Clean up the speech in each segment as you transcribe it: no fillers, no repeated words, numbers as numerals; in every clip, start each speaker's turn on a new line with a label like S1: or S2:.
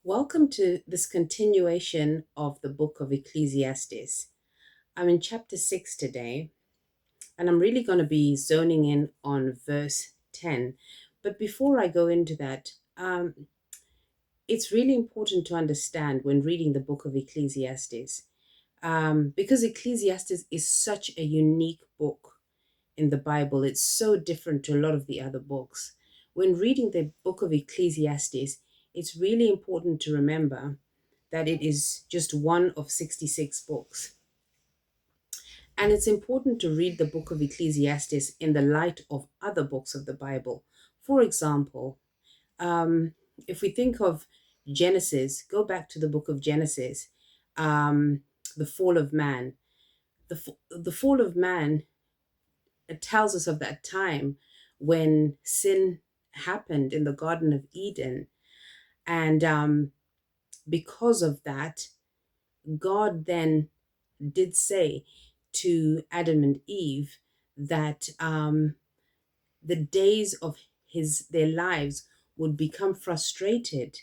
S1: Welcome to this continuation of the book of Ecclesiastes. I'm in chapter 6 today, and I'm really going to be zoning in on verse 10. But before I go into that, it's really important to understand when reading the book of Ecclesiastes, because Ecclesiastes is such a unique book in the Bible. It's so different to a lot of the other books. When reading the book of Ecclesiastes, it's really important to remember that it is just one of 66 books. And it's important to read the book of Ecclesiastes in the light of other books of the Bible. For example, if we think of Genesis, go back to the book of Genesis, the fall of man. The fall of man, it tells us of that time when sin happened in the Garden of Eden. And because of that, God then did say to Adam and Eve that the days of their lives would become frustrated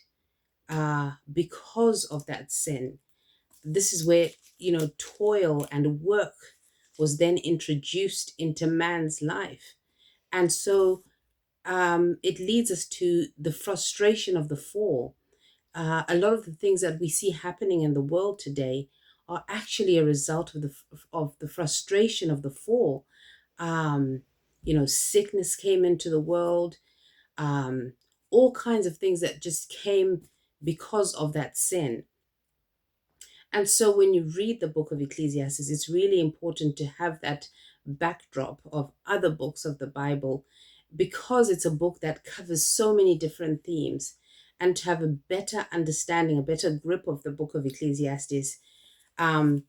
S1: because of that sin. This is where toil and work was then introduced into man's life, and so it leads us to the frustration of the fall. A lot of the things that we see happening in the world today are actually a result of the frustration of the fall. Sickness came into the world, um, all kinds of things that just came because of that sin. And so when you read the book of Ecclesiastes, it's really important to have that backdrop of other books of the Bible, because it's a book that covers so many different themes. And to have a better understanding, a better grip of the book of Ecclesiastes, um,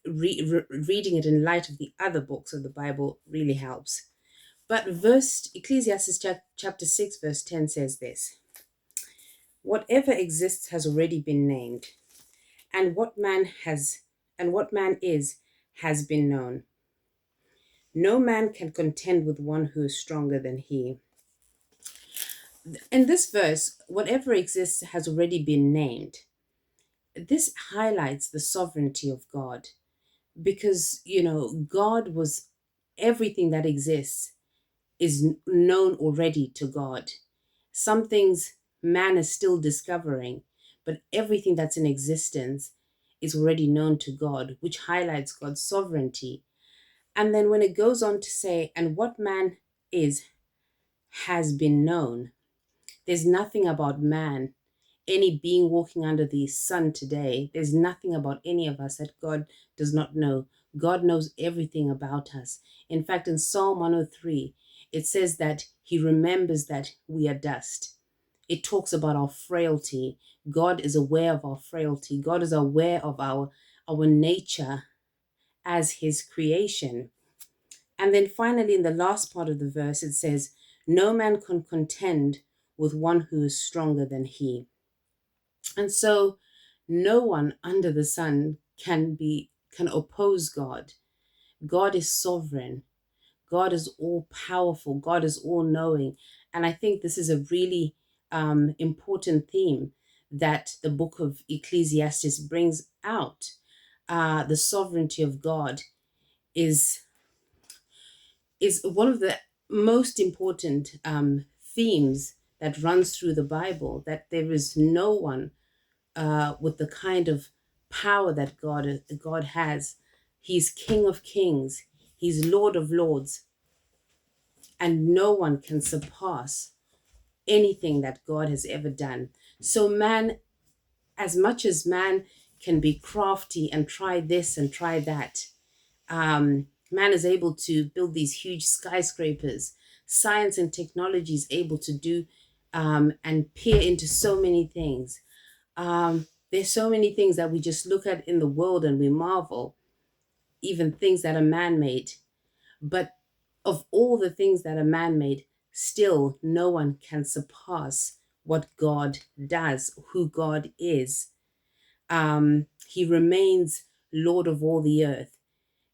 S1: reading it in light of the other books of the Bible really helps. But Ecclesiastes chapter 6, verse 10 says this: Whatever exists has already been named, and what man is has been known. No man can contend with one who is stronger than he. In this verse, whatever exists has already been named. This highlights the sovereignty of God, because God was everything that exists is known already to God. Some things man is still discovering, but everything that's in existence is already known to God, which highlights God's sovereignty. And then when it goes on to say, and what man is has been known, there's nothing about man, any being walking under the sun today, there's nothing about any of us that God does not know. God knows everything about us. In fact, in Psalm 103, it says that he remembers that we are dust. It talks about our frailty. God is aware of our frailty. God is aware of our nature as his creation. And then finally, in the last part of the verse, it says, no man can contend with one who is stronger than he. And so no one under the sun can oppose God. God is sovereign. God is all powerful. God is all knowing. And I think this is a really important theme that the book of Ecclesiastes brings out. The sovereignty of God is one of the most important themes that runs through the Bible, that there is no one with the kind of power that God has. He's King of Kings. He's Lord of Lords. And no one can surpass anything that God has ever done. So man, as much as man can be crafty and try this and try that, man is able to build these huge skyscrapers. Science and technology is able to do and peer into so many things. There's so many things that we just look at in the world and we marvel, even things that are man-made. But of all the things that are man-made, still no one can surpass what God does, who God is. He remains Lord of all the earth.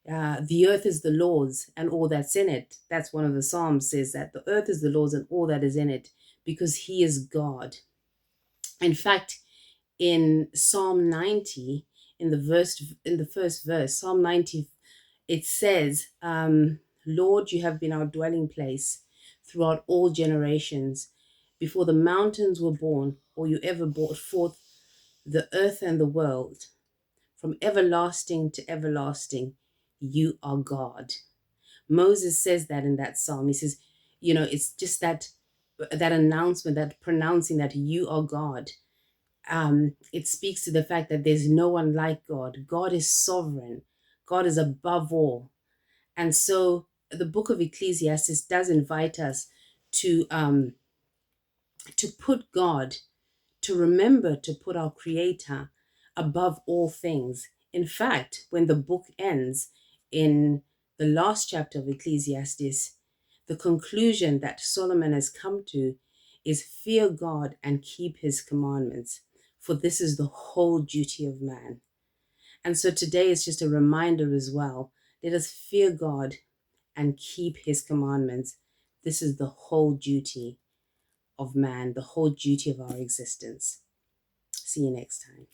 S1: The earth is the Lord's and all that's in it. That's one of the Psalms, says that the earth is the Lord's and all that is in it, because he is God. In fact, in Psalm 90, in the first verse, Psalm 90, it says, Lord, you have been our dwelling place throughout all generations. Before the mountains were born, or you ever brought forth the earth and the world, from everlasting to everlasting, you are God. Moses says that in that psalm. He says, it's just that announcement, that pronouncing that you are God. It speaks to the fact that there's no one like God. God is sovereign. God is above all. And so the book of Ecclesiastes does invite us to put God, to remember to put our Creator above all things. In fact, when the book ends in the last chapter of Ecclesiastes, the conclusion that Solomon has come to is fear God and keep his commandments, for this is the whole duty of man. And so today is just a reminder as well. Let us fear God and keep his commandments. This is the whole duty of man, the whole duty of our existence. See you next time.